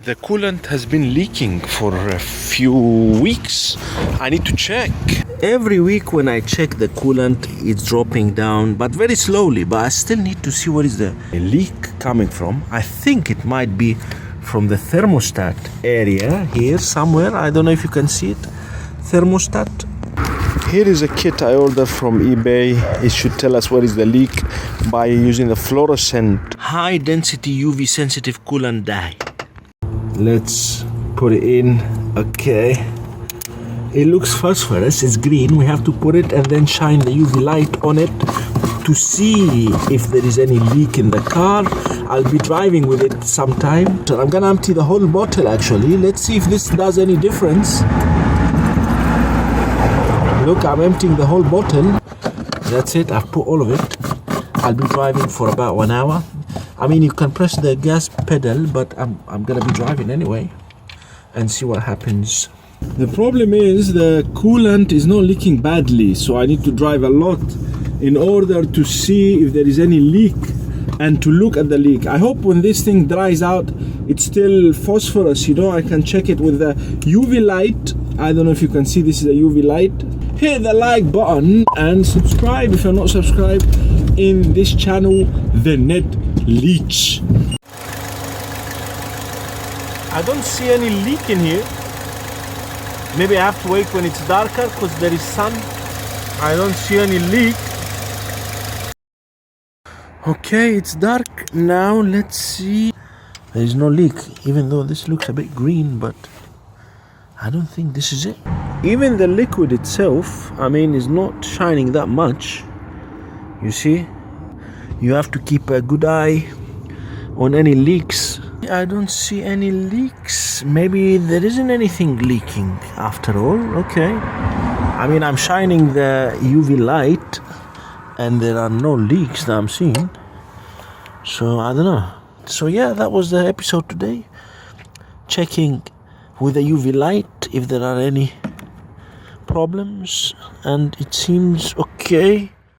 The coolant has been leaking for a few weeks. I need to check. Every week when I check the coolant, it's dropping down, but very slowly. But I still need to see what is the leak coming from. I think it might be from the thermostat area here somewhere. I don't know if you can see it. Thermostat. Here is a kit I ordered from eBay. It should tell us what is the leak by using the fluorescent high density UV sensitive coolant dye. Let's put it in. Okay, it looks phosphorus, it's green. We have to put it and then shine the UV light on it to see if there is any leak in the car. I'll be driving with it sometime. So I'm gonna empty the whole bottle actually. Let's see if this does any difference. Look, I'm emptying the whole bottle. That's it, I've put all of it. I'll be driving for about 1 hour. I mean, you can press the gas pedal, but I'm gonna be driving anyway and see what happens. The problem is the coolant is not leaking badly, so I need to drive a lot in order to see if there is any leak and to look at the leak. I hope when this thing dries out, it's still phosphorus, you know, I can check it with the UV light. I don't know if you can see, this is a UV light. Hit the like button and subscribe if you're not subscribed in this channel, The Net Leech. I don't see any leak in here. Maybe I have to wait when it's darker because there is sun. I don't see any leak. Okay, it's dark now. Let's see. There is no leak, even though this looks a bit green, but I don't think this is it. Even the liquid itself, I mean, is not shining that much. You see? You have to keep a good eye on any leaks. I don't see any leaks. Maybe there isn't anything leaking after all. Okay. I mean, I'm shining the UV light and there are no leaks that I'm seeing. So I don't know. So yeah, that was the episode today. Checking with the UV light if there are any problems, and it seems okay.